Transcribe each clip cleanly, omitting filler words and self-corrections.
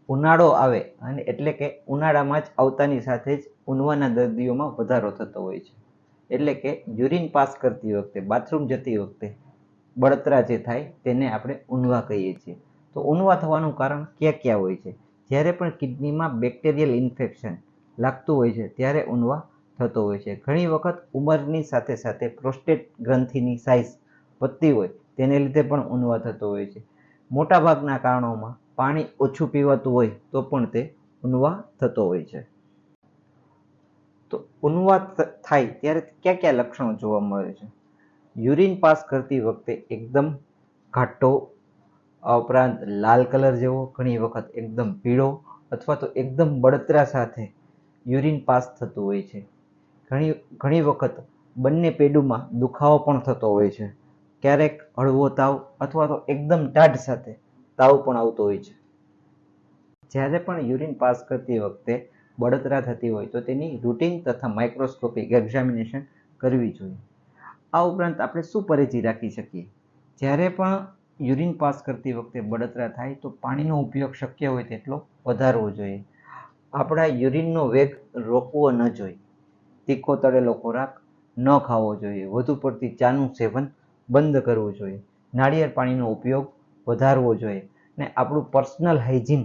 ઉનાળો આવે અને એટલે કે ઉનાળામાં જ આવતાની સાથે જ ઊંધવાના દર્દીઓમાં વધારો થતો હોય છે. એટલે કે યુરિન પાસ કરતી વખતે, બાથરૂમ જતી વખતે બળતરા જે થાય તેને આપણે ઊંધવા કહીએ છીએ. તો ઊંધવા થવાનું કારણ ક્યાં હોય છે? જ્યારે પણ કિડનીમાં બેક્ટેરિયલ ઇન્ફેક્શન લાગતું હોય છે ત્યારે ઊંધવા થતો હોય છે. ઘણી વખત ઉંમરની સાથે સાથે પ્રોસ્ટેટ ગ્રંથિની સાઇઝ વધતી હોય તેને લીધે પણ ઊંધવા થતો હોય છે. મોટાભાગના કારણોમાં પાણી ઓછું પીવાતું હોય તો પણ તે ઊંધવા થતો હોય છે. તો ઊંધવા થાય ત્યારે ક્યાં લક્ષણો જોવા મળે છે? યુરિન પાસ કરતી વખતે એકદમ ઘાટો, આ ઉપરાંત લાલ કલર જેવો, ઘણી વખત એકદમ પીળો અથવા તો એકદમ બળતરા સાથે યુરિન પાસ થતું હોય છે. ઘણી વખત બંને પેડુમાં દુખાવો પણ થતો હોય છે. ક્યારેક હળવો તાવ અથવા તો એકદમ ટાઢ સાથે તાવ પણ આવતો હોય છે. જ્યારે પણ યુરિન પાસ કરતી વખતે બળતરા થતી હોય તો તેની રૂટીન તથા માઇક્રોસ્કોપિક એક્ઝામિનેશન કરવી જોઈએ. આ ઉપરાંત આપણે શું પરેજી રાખી શકીએ? જ્યારે પણ યુરિન પાસ કરતી વખતે બળતરા થાય તો પાણીનો ઉપયોગ શક્ય હોય તેટલો વધારવો જોઈએ. આપણા યુરિનનો વેગ રોકવો ન જોઈએ. તીખો તળેલો ખોરાક ન ખાવો જોઈએ. વધુ પડતી ચાનું સેવન બંધ કરવું જોઈએ. નાળિયેર પાણીનો ઉપયોગ વધારવો જોઈએ અને આપણું પર્સનલ હાઇજીન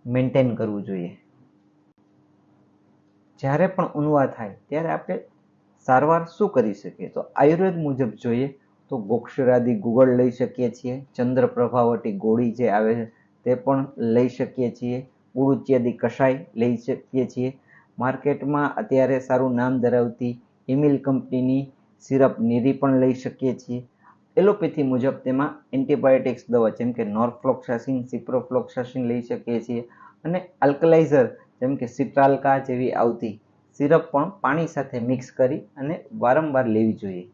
મેન્ટેન કરવું જોઈએ. જ્યારે પણ ઊંધવા થાય ત્યારે આપણે સારવાર શું કરી શકીએ? તો આયુર્વેદ મુજબ જોઈએ તો ગોક્ષરાદી ગુગળ લઈ શકીએ છીએ. ચંદ્રપ્રભાવટી ગોળી જે આવે છે તે પણ લઈ શકીએ છીએ. ઉળુચિયાદી કષાય લઈ શકીએ છીએ. માર્કેટમાં અત્યારે સારું નામ ધરાવતી ઇમિલ કંપનીની સિરપ નીરી પણ લઈ શકીએ છીએ. એલોપેથી મુજબ તેમાં એન્ટીબાયોટિક્સ દવા જેમ કે નોરફ્લોક્સાસિન, સિપ્રોફ્લોક્સાસિન લઈ શકીએ છીએ અને આલ્કલાઇઝર જેમ કે સિટ્રાલકા જેવી આવતી સિરપ પણ પાણી સાથે મિક્સ કરી અને વારંવાર લેવી જોઈએ.